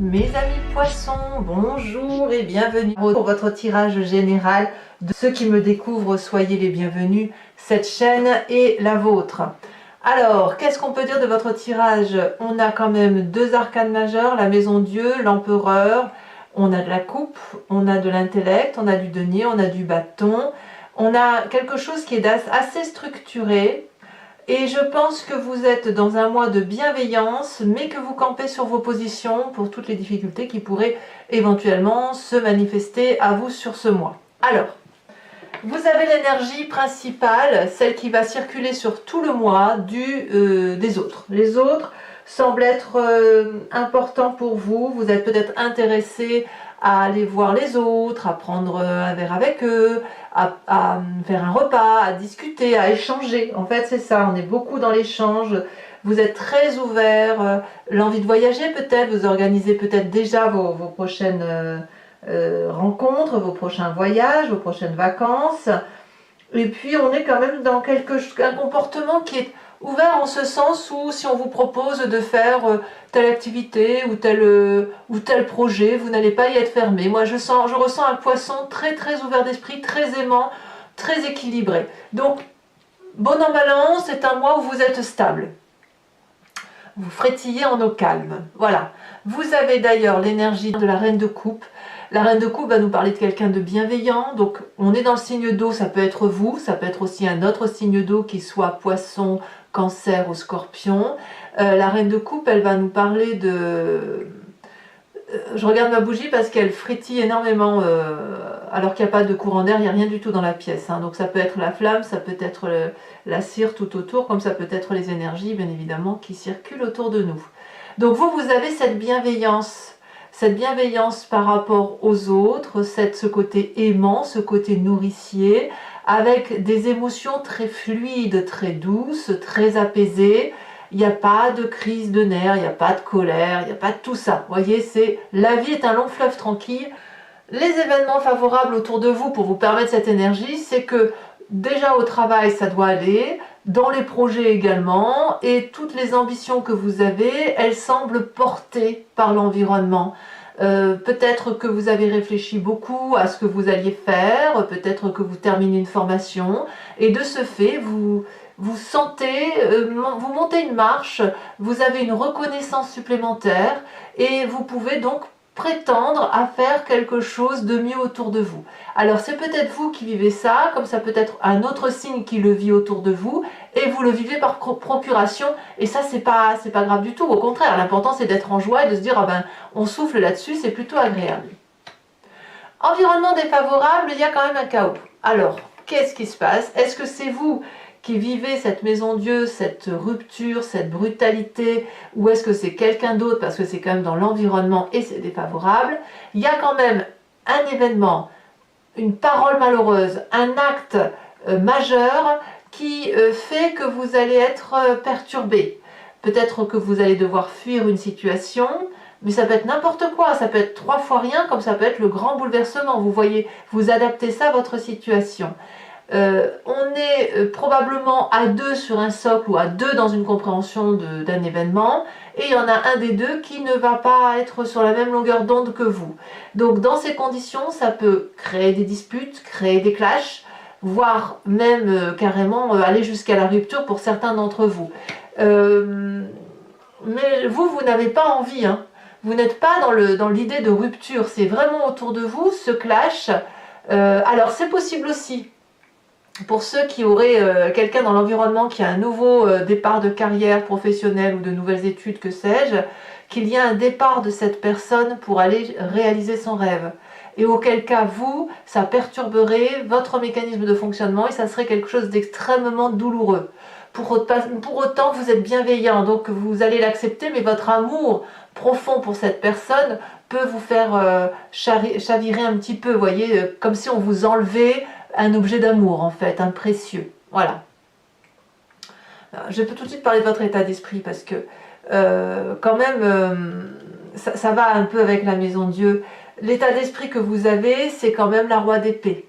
Mes amis poissons, bonjour et bienvenue pour votre tirage général. De ceux qui me découvrent, soyez les bienvenus. Cette chaîne est la vôtre. Alors, qu'est-ce qu'on peut dire de votre tirage? On a quand même deux arcanes majeures, la maison Dieu, l'empereur. On a de la coupe, on a de l'intellect, on a du denier, on a du bâton. On a quelque chose qui est assez structuré. Et je pense que vous êtes dans un mois de bienveillance, mais que vous campez sur vos positions pour toutes les difficultés qui pourraient éventuellement se manifester à vous sur ce mois. Alors, vous avez l'énergie principale, celle qui va circuler sur tout le mois des autres. Les autres semblent être importants pour vous. Vous êtes peut-être intéressé à aller voir les autres, à prendre un verre avec eux, à faire un repas, à discuter, à échanger. En fait, c'est ça, on est beaucoup dans l'échange. Vous êtes très ouvert, l'envie de voyager peut-être, vous organisez peut-être déjà vos prochaines rencontres, vos prochains voyages, vos prochaines vacances. Et puis, on est quand même dans un comportement qui est ouvert en ce sens où si on vous propose de faire telle activité ou tel projet, vous n'allez pas y être fermé. Moi, je ressens un poisson très très ouvert d'esprit, très aimant, très équilibré. Donc, bon an mal an, c'est un mois où vous êtes stable. Vous frétillez en eau calme. Voilà. Vous avez d'ailleurs l'énergie de la reine de coupe. La reine de coupe va nous parler de quelqu'un de bienveillant. Donc, on est dans le signe d'eau, ça peut être vous, ça peut être aussi un autre signe d'eau qui soit poisson, cancer ou scorpion. La reine de coupe, elle va nous parler de... Je regarde ma bougie parce qu'elle frétille énormément alors qu'il n'y a pas de courant d'air, il n'y a rien du tout dans la pièce. Hein. Donc ça peut être la flamme, ça peut être la cire tout autour, comme ça peut être les énergies, bien évidemment, qui circulent autour de nous. Donc vous avez cette bienveillance par rapport aux autres, ce côté aimant, ce côté nourricier, avec des émotions très fluides, très douces, très apaisées. Il n'y a pas de crise de nerfs, il n'y a pas de colère, il n'y a pas de tout ça. Vous voyez, la vie est un long fleuve tranquille. Les événements favorables autour de vous pour vous permettre cette énergie, c'est que déjà au travail, ça doit aller, dans les projets également, et toutes les ambitions que vous avez, elles semblent portées par l'environnement. Peut-être que vous avez réfléchi beaucoup à ce que vous alliez faire, peut-être que vous terminez une formation, et de ce fait, vous sentez, vous montez une marche, vous avez une reconnaissance supplémentaire, et vous pouvez donc prétendre à faire quelque chose de mieux autour de vous. Alors c'est peut-être vous qui vivez ça, comme ça peut être un autre signe qui le vit autour de vous, et vous le vivez par procuration, et ça c'est pas grave du tout, au contraire, l'important c'est d'être en joie et de se dire, ah ben, on souffle là-dessus, c'est plutôt agréable. Environnement défavorable, il y a quand même un chaos. Alors, qu'est-ce qui se passe? Est-ce que c'est vous qui vivez cette maison Dieu, cette rupture, cette brutalité, ou est-ce que c'est quelqu'un d'autre parce que c'est quand même dans l'environnement et c'est défavorable? Il y a quand même un événement, une parole malheureuse, un acte majeur qui fait que vous allez être perturbé. Peut-être que vous allez devoir fuir une situation, mais ça peut être n'importe quoi, ça peut être 3 fois rien, comme ça peut être le grand bouleversement. Vous voyez, vous adaptez ça à votre situation. On est probablement à 2 sur un socle ou à 2 dans une compréhension d'un événement, et il y en a un des deux qui ne va pas être sur la même longueur d'onde que vous. Donc dans ces conditions, ça peut créer des disputes, créer des clashs, voire même carrément aller jusqu'à la rupture pour certains d'entre vous. Mais vous n'avez pas envie, hein. Vous n'êtes pas dans l'idée de rupture, c'est vraiment autour de vous, ce clash. Alors c'est possible aussi, pour ceux qui auraient quelqu'un dans l'environnement qui a un nouveau départ de carrière professionnelle ou de nouvelles études, que sais-je, qu'il y a un départ de cette personne pour aller réaliser son rêve. Et auquel cas, vous, ça perturberait votre mécanisme de fonctionnement et ça serait quelque chose d'extrêmement douloureux. Pour autant, vous êtes bienveillant, donc vous allez l'accepter, mais votre amour profond pour cette personne peut vous faire chavirer un petit peu, vous voyez, comme si on vous enlevait un objet d'amour en fait, un précieux. Voilà. Je peux tout de suite parler de votre état d'esprit parce que quand même ça va un peu avec la maison Dieu. L'état d'esprit que vous avez, c'est quand même la roi d'épée.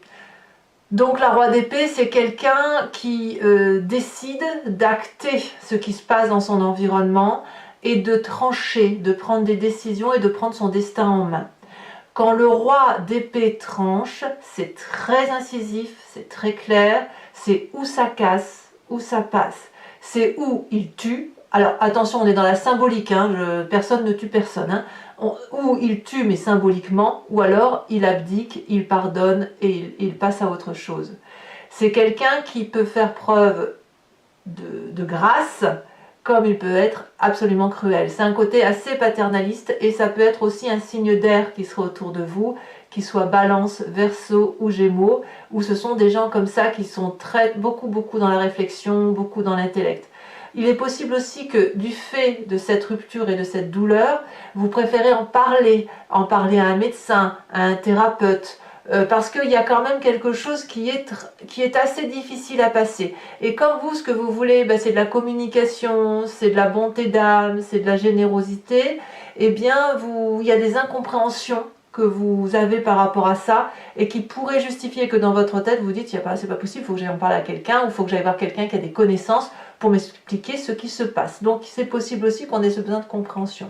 Donc la roi d'épée, c'est quelqu'un qui décide d'acter ce qui se passe dans son environnement et de trancher, de prendre des décisions et de prendre son destin en main. Quand le roi d'épée tranche, c'est très incisif, c'est très clair, c'est où ça casse, où ça passe, c'est où il tue. Alors attention, on est dans la symbolique, hein, personne ne tue personne, hein. Où il tue mais symboliquement, ou alors il abdique, il pardonne et il passe à autre chose. C'est quelqu'un qui peut faire preuve de grâce, comme il peut être absolument cruel. C'est un côté assez paternaliste et ça peut être aussi un signe d'air qui sera autour de vous, qui soit Balance, Verseau ou Gémeaux, où ce sont des gens comme ça qui sont beaucoup dans la réflexion, beaucoup dans l'intellect. Il est possible aussi que du fait de cette rupture et de cette douleur, vous préférez en parler à un médecin, à un thérapeute, parce qu'il y a quand même quelque chose qui est assez difficile à passer. Et comme vous, ce que vous voulez, c'est de la communication, c'est de la bonté d'âme, c'est de la générosité, eh bien, il y a des incompréhensions que vous avez par rapport à ça et qui pourraient justifier que dans votre tête, vous dites, c'est pas possible, il faut que j'aille en parler à quelqu'un ou il faut que j'aille voir quelqu'un qui a des connaissances pour m'expliquer ce qui se passe. Donc, c'est possible aussi qu'on ait ce besoin de compréhension.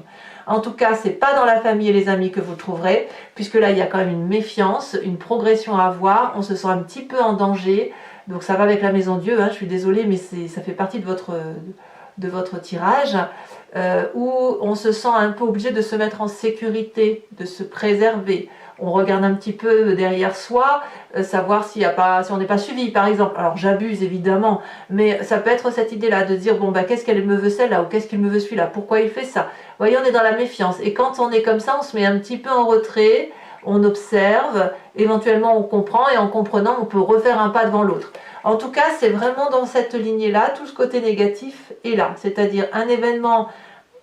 En tout cas, c'est pas dans la famille et les amis que vous le trouverez, puisque là, il y a quand même une méfiance, une progression à avoir, on se sent un petit peu en danger, donc ça va avec la maison Dieu, hein, je suis désolée, mais ça fait partie de votre tirage, où on se sent un peu obligé de se mettre en sécurité, de se préserver. On regarde un petit peu derrière soi, savoir si on n'est pas suivi, par exemple. Alors j'abuse évidemment, mais ça peut être cette idée-là de dire, bon, qu'est-ce qu'elle me veut celle-là, ou qu'est-ce qu'il me veut celui-là, pourquoi il fait ça. Vous voyez, on est dans la méfiance. Et quand on est comme ça, on se met un petit peu en retrait, on observe, éventuellement on comprend, et en comprenant, on peut refaire un pas devant l'autre. En tout cas, c'est vraiment dans cette lignée-là, tout ce côté négatif est là. C'est-à-dire un événement,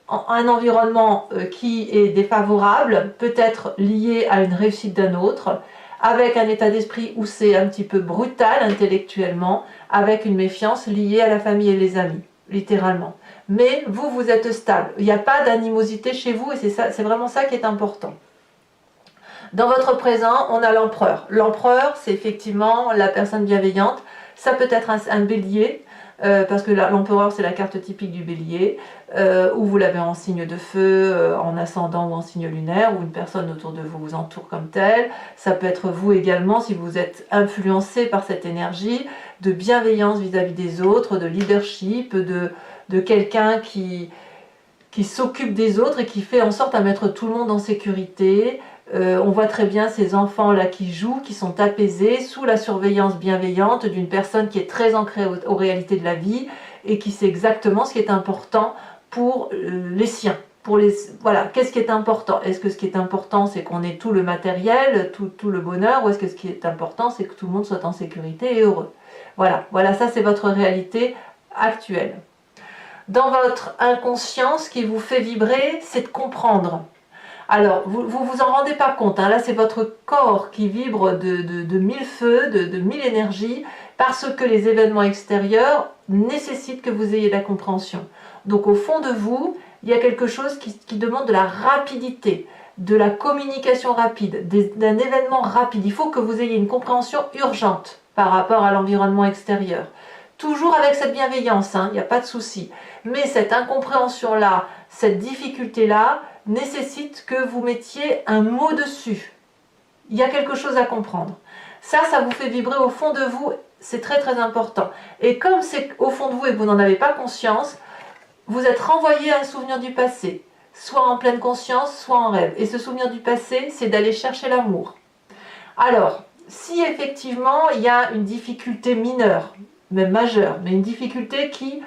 un environnement qui est défavorable, peut être lié à une réussite d'un autre, avec un état d'esprit où c'est un petit peu brutal intellectuellement, avec une méfiance liée à la famille et les amis, littéralement. Mais vous êtes stable. Il n'y a pas d'animosité chez vous et c'est vraiment ça qui est important. Dans votre présent, on a l'empereur. L'empereur, c'est effectivement la personne bienveillante. Ça peut être un bélier, parce que l'empereur, c'est la carte typique du bélier, où vous l'avez en signe de feu, en ascendant ou en signe lunaire, ou une personne autour de vous entoure comme telle. Ça peut être vous également, si vous êtes influencé par cette énergie de bienveillance vis-à-vis des autres, de leadership, de quelqu'un qui s'occupe des autres et qui fait en sorte à mettre tout le monde en sécurité. On voit très bien ces enfants-là qui jouent, qui sont apaisés, sous la surveillance bienveillante d'une personne qui est très ancrée aux réalités de la vie et qui sait exactement ce qui est important pour les siens. Voilà, qu'est-ce qui est important? Est-ce que ce qui est important, c'est qu'on ait tout le matériel, tout le bonheur, ou est-ce que ce qui est important, c'est que tout le monde soit en sécurité et heureux? Voilà, ça c'est votre réalité actuelle. Dans votre inconscient, ce qui vous fait vibrer, c'est de comprendre. Alors, vous en rendez pas compte, hein, là c'est votre corps qui vibre de mille feux, de mille énergies, parce que les événements extérieurs nécessitent que vous ayez de la compréhension. Donc au fond de vous, il y a quelque chose qui demande de la rapidité, de la communication rapide, d'un événement rapide. Il faut que vous ayez une compréhension urgente par rapport à l'environnement extérieur. Toujours avec cette bienveillance, hein, il n'y a pas de souci. Mais cette incompréhension-là, cette difficulté-là, nécessite que vous mettiez un mot dessus. Il y a quelque chose à comprendre. Ça vous fait vibrer au fond de vous, c'est très très important. Et comme c'est au fond de vous et que vous n'en avez pas conscience, vous êtes renvoyé à un souvenir du passé, soit en pleine conscience, soit en rêve. Et ce souvenir du passé, c'est d'aller chercher l'amour. Alors, si effectivement il y a une difficulté mineure, même majeure, mais une difficulté qui,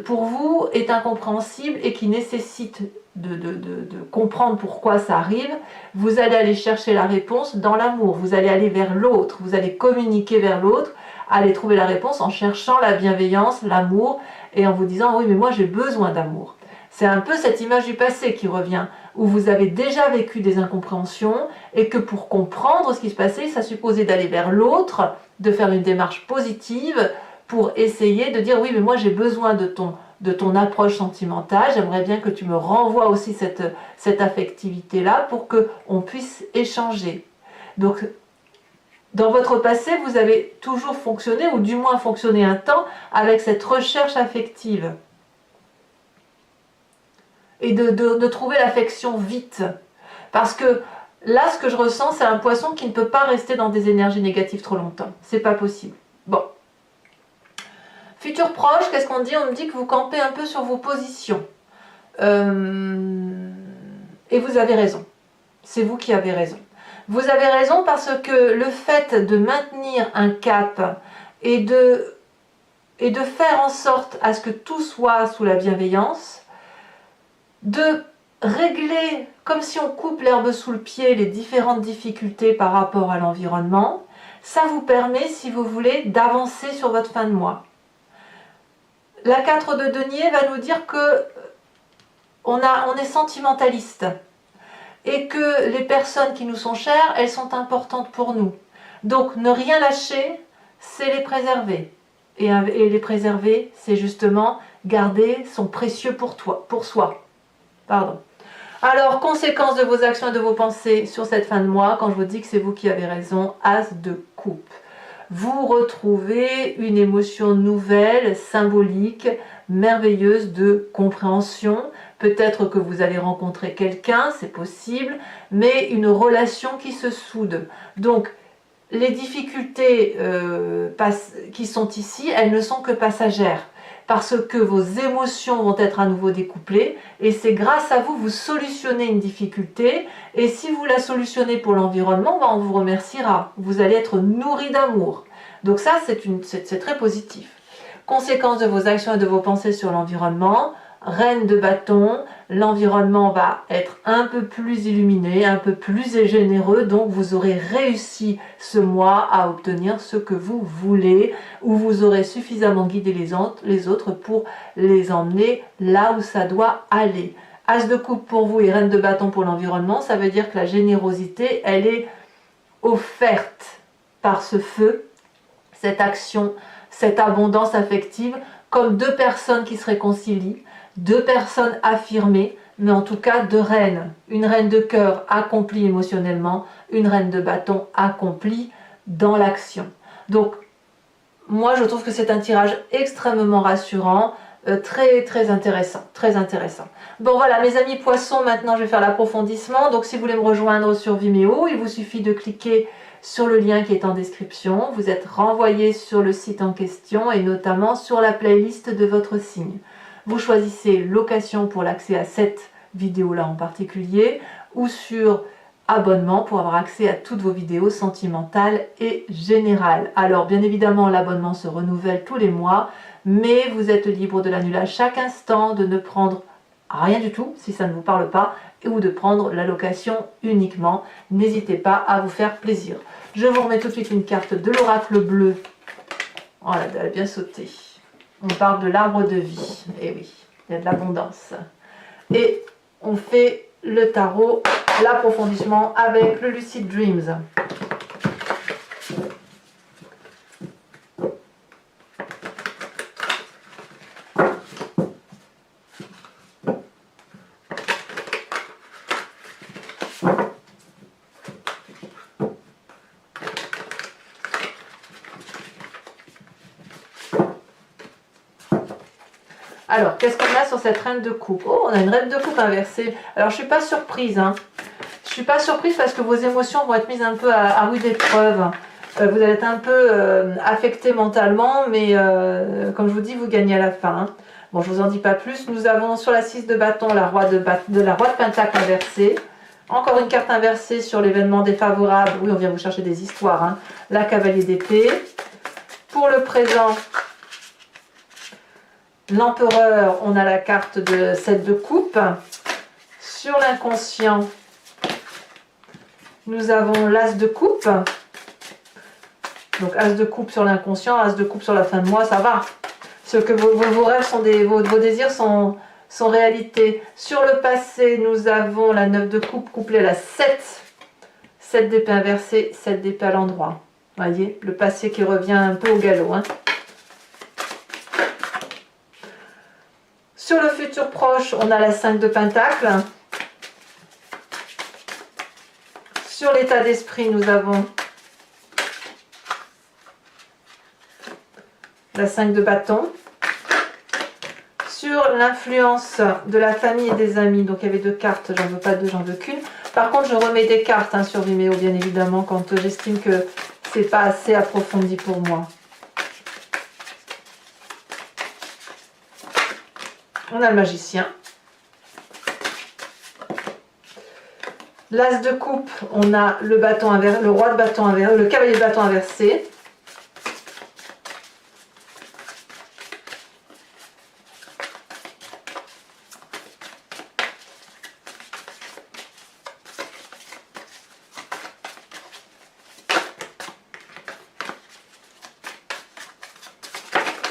pour vous, est incompréhensible et qui nécessite de comprendre pourquoi ça arrive, vous allez aller chercher la réponse dans l'amour, vous allez aller vers l'autre, vous allez communiquer vers l'autre, aller trouver la réponse en cherchant la bienveillance, l'amour, et en vous disant, oui mais moi j'ai besoin d'amour. C'est un peu cette image du passé qui revient, où vous avez déjà vécu des incompréhensions, et que pour comprendre ce qui se passait, ça supposait d'aller vers l'autre, de faire une démarche positive, pour essayer de dire, oui mais moi j'ai besoin de ton approche sentimentale, j'aimerais bien que tu me renvoies aussi cette affectivité-là pour qu'on puisse échanger. Donc, dans votre passé, vous avez toujours fonctionné, ou du moins fonctionné un temps, avec cette recherche affective. et de trouver l'affection vite. Parce que là, ce que je ressens, c'est un poisson qui ne peut pas rester dans des énergies négatives trop longtemps. C'est pas possible. Bon. Futur proche, qu'est-ce qu'on dit? On me dit que vous campez un peu sur vos positions. Et vous avez raison. C'est vous qui avez raison. Vous avez raison parce que le fait de maintenir un cap et de faire en sorte à ce que tout soit sous la bienveillance, de régler, comme si on coupe l'herbe sous le pied, les différentes difficultés par rapport à l'environnement, ça vous permet, si vous voulez, d'avancer sur votre fin de mois. La 4 de denier va nous dire que on est sentimentaliste et que les personnes qui nous sont chères, elles sont importantes pour nous. Donc ne rien lâcher, c'est les préserver. Et les préserver, c'est justement garder son précieux pour soi. Pardon. Alors, conséquence de vos actions et de vos pensées sur cette fin de mois, quand je vous dis que c'est vous qui avez raison, As de coupe. Vous retrouvez une émotion nouvelle, symbolique, merveilleuse de compréhension. Peut-être que vous allez rencontrer quelqu'un, c'est possible, mais une relation qui se soude. Donc, les difficultés qui sont ici, elles ne sont que passagères. Parce que vos émotions vont être à nouveau découplées et c'est grâce à vous, vous solutionnez une difficulté et si vous la solutionnez pour l'environnement, on vous remerciera. Vous allez être nourri d'amour. Donc ça, c'est très positif. Conséquence de vos actions et de vos pensées sur l'environnement, reine de bâton, l'environnement va être un peu plus illuminé, un peu plus généreux, donc vous aurez réussi ce mois à obtenir ce que vous voulez, ou vous aurez suffisamment guidé les autres pour les emmener là où ça doit aller. As de coupe pour vous et reine de bâton pour l'environnement, ça veut dire que la générosité, elle est offerte par ce feu, cette action, cette abondance affective, comme deux personnes qui se réconcilient, deux personnes affirmées, mais en tout cas deux reines. Une reine de cœur accomplie émotionnellement, une reine de bâton accomplie dans l'action. Donc, moi je trouve que c'est un tirage extrêmement rassurant, très intéressant, très intéressant. Bon voilà mes amis poissons, maintenant je vais faire l'approfondissement. Donc si vous voulez me rejoindre sur Vimeo, il vous suffit de cliquer sur le lien qui est en description. Vous êtes renvoyé sur le site en question et notamment sur la playlist de votre signe. Vous choisissez location pour l'accès à cette vidéo-là en particulier ou sur abonnement pour avoir accès à toutes vos vidéos sentimentales et générales. Alors bien évidemment l'abonnement se renouvelle tous les mois, mais vous êtes libre de l'annuler à chaque instant, de ne prendre rien du tout si ça ne vous parle pas ou de prendre la location uniquement. N'hésitez pas à vous faire plaisir. Je vous remets tout de suite une carte de l'oracle bleu. Oh là, elle a bien sauté. On parle de l'arbre de vie. Et oui, il y a de l'abondance. Et on fait le tarot, l'approfondissement avec le Lucid Dreams. Alors, qu'est-ce qu'on a sur cette reine de coupe? Oh, on a une reine de coupe inversée. Alors, je ne suis pas surprise. Hein. Je ne suis pas surprise parce que vos émotions vont être mises un peu à rude épreuve. Vous allez être un peu affecté mentalement, mais comme je vous dis, vous gagnez à la fin. Hein. Bon, je ne vous en dis pas plus. Nous avons sur la 6 de bâton la roi de pentacle inversée. Encore une carte inversée sur l'événement défavorable. Oui, on vient vous chercher des histoires. Hein. La cavalier d'épée. Pour le présent... L'empereur, on a la carte de 7 de coupe. Sur l'inconscient, nous avons l'as de coupe. Donc as de coupe sur l'inconscient, as de coupe sur la fin de mois, ça va. Ce que vos rêves sont vos désirs sont réalité. Sur le passé, nous avons la 9 de coupe couplée à la 7. 7 d'épée inversée, 7 d'épée à l'endroit. Voyez, le passé qui revient un peu au galop. Hein. Sur le futur proche, on a la 5 de pentacle. Sur l'état d'esprit, nous avons la 5 de bâton. sur l'influence de la famille et des amis. Donc il y avait 2 cartes, j'en veux pas 2, j'en veux qu'une. Par contre, je remets des cartes sur Vimeo, bien évidemment, quand j'estime que c'est pas assez approfondi pour moi. On a le magicien. L'as de coupe, on a le bâton inversé, le roi de bâton inversé, le cavalier de bâton inversé.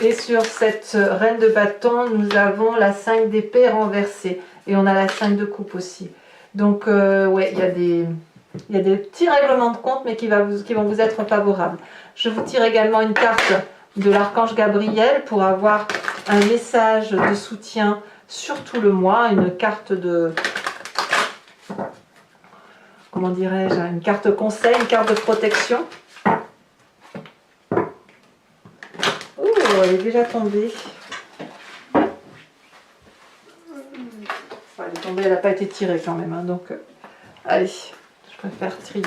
Et sur cette reine de bâton, nous avons la 5 d'épée renversée. Et on a la 5 de coupe aussi. Donc, ouais, il y a des petits règlements de compte, mais qui vont vous être favorables. Je vous tire également une carte de l'archange Gabriel pour avoir un message de soutien sur tout le mois. Une carte de... Comment dirais-je? Une carte conseil, une carte de protection. Elle est déjà tombée. Elle est tombée, elle n'a pas été tirée quand même. Donc, allez, je préfère trier.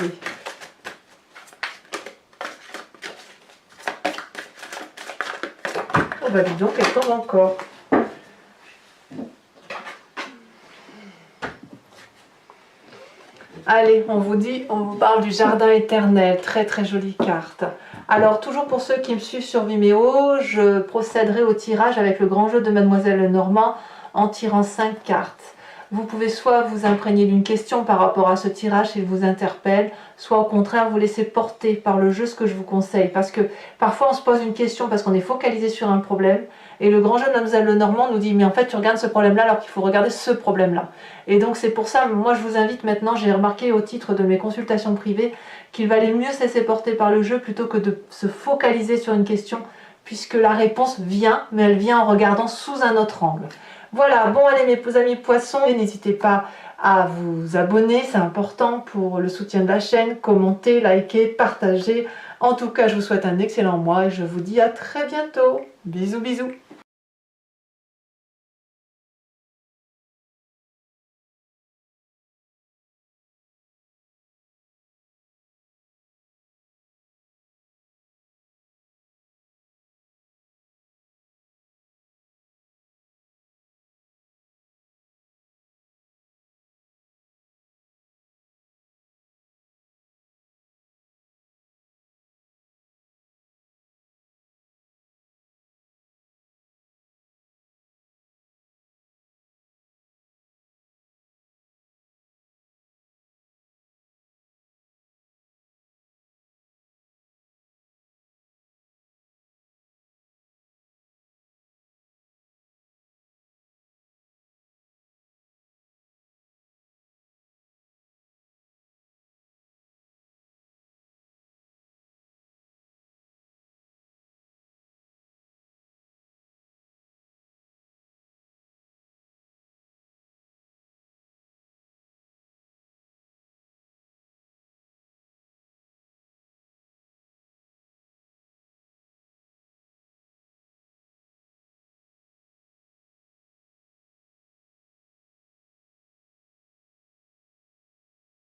Oh bah dis donc, elle tombe encore. Allez, on vous parle du jardin éternel. Très très jolie carte. Alors, toujours pour ceux qui me suivent sur Vimeo, je procéderai au tirage avec le grand jeu de Mademoiselle Lenormand en tirant 5 cartes. Vous pouvez soit vous imprégner d'une question par rapport à ce tirage s'il vous interpelle, soit au contraire vous laisser porter par le jeu, ce que je vous conseille. Parce que parfois on se pose une question parce qu'on est focalisé sur un problème et le grand jeu de Mademoiselle Lenormand nous dit mais en fait tu regardes ce problème-là alors qu'il faut regarder ce problème-là. Et donc c'est pour ça, moi je vous invite maintenant, j'ai remarqué au titre de mes consultations privées qu'il valait mieux se laisser porter par le jeu plutôt que de se focaliser sur une question puisque la réponse vient, mais elle vient en regardant sous un autre angle. Voilà, bon allez mes amis poissons, et n'hésitez pas à vous abonner, c'est important pour le soutien de la chaîne, commenter, liker, partager. En tout cas, je vous souhaite un excellent mois et je vous dis à très bientôt. Bisous bisous.